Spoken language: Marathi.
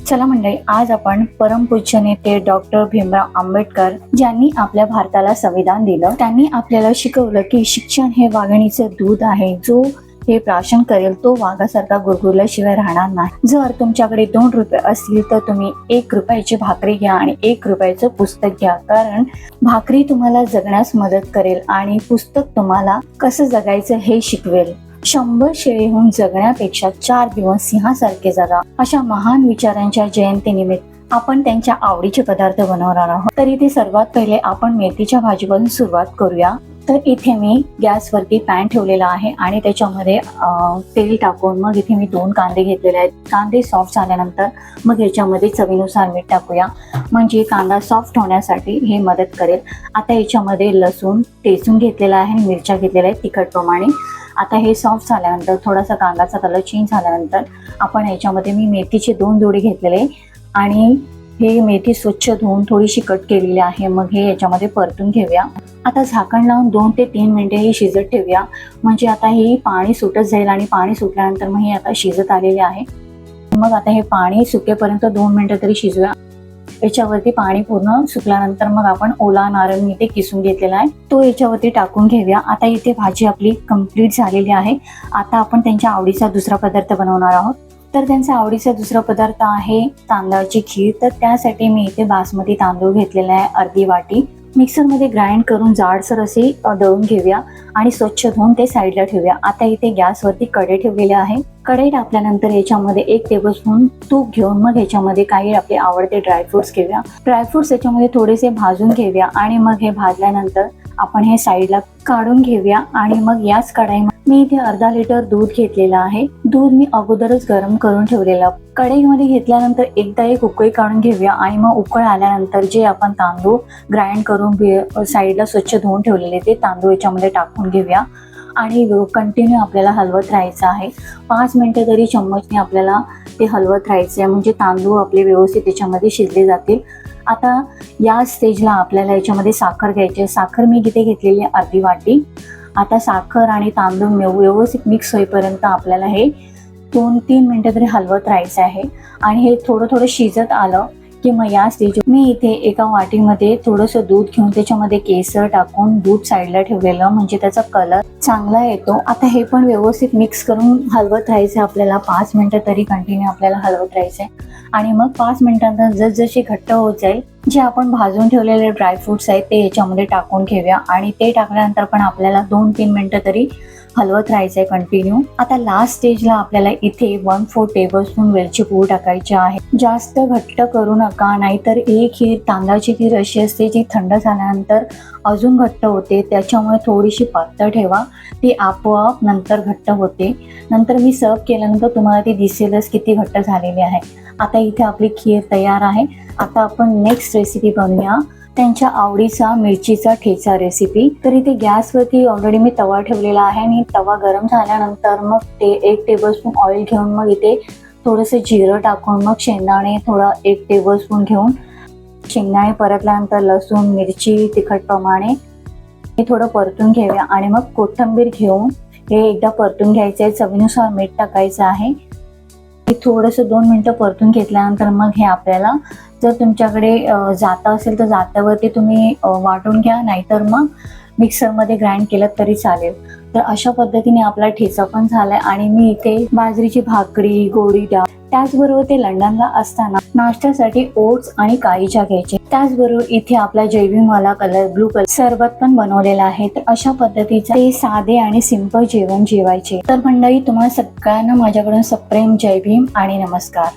चला मंडळी, आज आपण परमपूज्य नेते डॉक्टर भीमराव आंबेडकर ज्यांनी आपल्या भारताला संविधान दिलं, त्यांनी आपल्याला शिकवलं की शिक्षण हे वाघिणीचं दूध आहे. जो हे प्राशन करेल तो वाघासारखा गुरगुरल्याशिवाय राहणार नाही. जर तुमच्याकडे 2 रुपये असतील तर तुम्ही 1 रुपयाची भाकरी घ्या आणि 1 रुपयाचं पुस्तक घ्या, कारण भाकरी तुम्हाला जगण्यास मदत करेल आणि पुस्तक तुम्हाला कसं जगायचं हे शिकवेल. 100 शेळीहून जगण्यापेक्षा 4 दिवस सिंहासारखे जगा, अशा महान विचारांच्या जयंतीनिमित्त आपण त्यांच्या आवडीचे पदार्थ बनवणार आहोत. तर इथे सर्वात पहिले आपण मेथीच्या भाजीपासून सुरुवात करूया. तर इथे मी गॅसवरती पॅन ठेवलेला आहे आणि त्याच्यामध्ये तेल टाकून मग इथे मी 2 कांदे घेतलेले आहेत. कांदे सॉफ्ट झाल्यानंतर मग ह्याच्यामध्ये चवीनुसार मीठ टाकूया, म्हणजे कांदा सॉफ्ट होण्यासाठी हे मदत करेल. आता याच्यामध्ये लसूण ठेचून घेतलेला आहे, मिरच्या घेतलेल्या आहेत तिखट प्रमाणे. आता हे सॉफ्ट झाल्यानंतर थोडासा कांद्याचा कलर चेंज झाल्यानंतर आपण याच्यामध्ये मी मेथीचे 2 जोडी घेतलेले आणि हे मेथी स्वच्छ धुवून थोडीशी कट केलेली आहे. मग हे याच्यामध्ये परतून घेऊया. आता झाकण लावून 2 ते 3 मिनिटे हे शिजत ठेवूया, म्हणजे आता हे पाणी सुटत जाईल आणि पाणी सुटल्यानंतर मग हे आता शिजत आलेले आहे. मग आता हे पाणी सुकेपर्यंत 2 मिनिटं तरी शिजूया. याच्यावरती पाणी पूर्ण सुकल्यानंतर मग आपण ओला नारळ इथे किसून घेतलेला आहे तो याच्यावरती टाकून घेऊया. आता इथे भाजी आपली कंप्लीट झालेली आहे. आता आपण त्यांच्या आवडीचा दुसरा पदार्थ बनवणार आहोत. तर त्यांचा आवडीचा दुसरा पदार्थ आहे तांदळाची खीर. तर त्यासाठी मी इथे बासमती तांदूळ घेतलेला आहे अर्धी वाटी. मिक्सरमध्ये ग्राइंड करून जाडसर असे दळून घेऊया आणि स्वच्छ धुवून ते साईडला ठेवूया. आता इथे गॅसवरती कढई ठेवलेली आहे. कढई टाकल्यानंतर याच्यामध्ये 1 टेबलस्पून तूप घेऊन मग ह्याच्यामध्ये काही आपले आवडते ड्रायफ्रुट्स घेऊया. ड्रायफ्रुट्स याच्यामध्ये थोडेसे भाजून घेऊया आणि मग हे भाजल्यानंतर आपण हे साईडला काढून घेऊया. आणि मग याच कढईमध्ये मी इथे अर्धा लिटर दूध घेतलेलं आहे. दूध मी अगोदरच गरम करून ठेवलेलं. कढईमध्ये घेतल्यानंतर एकदा एक उकळी काढून घेऊया आणि मग उकळ आल्यानंतर जे आपण तांदूळ ग्राइंड करून साईडला स्वच्छ धुवून ठेवलेले ते तांदूळ याच्यामध्ये टाकून घेऊया आणि कंटिन्यू आपल्याला हलवत राहायचं आहे. 5 मिनिटं तरी चम्मचने आपल्याला ते हलवत राहायचं आहे, म्हणजे तांदूळ आपले व्यवस्थित त्याच्यामध्ये शिजले जातील. आता या स्टेजला आपल्याला याच्यामध्ये साखर घ्यायची आहे. साखर मी इथे घेतलेली आहे अर्धी वाटी. आता साखर आणि तांदूळ व्यवस्थित मिक्स होईपर्यंत आपल्याला हे 2-3 मिनिटं तरी हलवत राहायचं आहे. आणि हे थोडं थोडं शिजत आलं की मग या स्टेज मी इथे एका वाटीमध्ये थोडंसं दूध घेऊन त्याच्यामध्ये केसर टाकून दूध साईडला ठेवलेलं, म्हणजे त्याचा कलर चांगला येतो. आता हे पण व्यवस्थित मिक्स करून हलवत राहायचं आपल्याला. 5 मिनिटं तरी कंटिन्यू आपल्याला हलवत राहायचं आहे. आणि मग 5 मिनिटांनंतर जसजशी घट्ट होत जाईल, जे आपण भाजून ठेवलेले ड्रायफ्रुट्स आहेत ते याच्यामध्ये टाकून घेऊया आणि ते टाकल्यानंतर पण आपल्याला 2-3 मिनिटं तरी हलवत राहायचं आहे कंटिन्यू. आता लास्ट स्टेजला आपल्याला इथे 1/4 टेबलस्पून वेलची पूड टाकायची आहे. जास्त घट्ट करू नका, नाहीतर ही खीर तांदळाची खीर अशी असते जी थंड झाल्यानंतर अजून घट्ट होते. त्याच्यामुळे थोडीशी पातळ ठेवा, ती आपोआप नंतर घट्ट होते. नंतर मी सर्व केल्यानंतर तुम्हाला ती दिसेलच किती घट्ट झालेली आहे. आता इथे आपली खीर तयार आहे. आता आपण नेक्स्ट रेसिपी बनवूया त्यांच्या आवडीचा मिरचीचा ठेचा रेसिपी. तर इथे गॅसवरती ऑलरेडी मी तवा ठेवलेला आहे आणि तवा गरम झाल्यानंतर मग ते 1 टेबलस्पून ऑइल घेऊन मग इथे थोडंसं जिरं टाकून मग शेंगदाणे थोडा 1 टेबलस्पून घेऊन शेंगदाणे परतल्यानंतर लसूण मिरची तिखट प्रमाणे हे थोडं परतून घेऊया आणि मग कोथिंबीर घेऊन हे एकदा परतून घ्यायचं आहे. चवीनुसार मीठ टाकायचं आहे. हे थोडंसं 2 मिनिटं परतून घेतल्यानंतर मग हे आपल्याला जर तुमच्याकडे जाता असेल तर जात्यावरती तुम्ही वाटून घ्या, नाहीतर मग मिक्सरमध्ये ग्राइंड केलं तरी चालेल. तर अशा पद्धतीने आपला ठेचा पण झालाय. आणि मी इथे बाजरीची भाकरी, गोडी डाळ, त्याचबरोबर ते लंडनला असताना नाश्त्यासाठी ओट्स आणि काळीच्या घ्यायचे. त्याचबरोबर इथे आपला जैविकवाला कलर ब्लू कलर सरबत पण बनवलेला आहे. तर अशा पद्धतीचे ते साधे आणि सिंपल जेवण जेवायचे. तर मंडळी, तुम्हाला सगळ्यांना माझ्याकडून सप्रेम जय भीम आणि नमस्कार.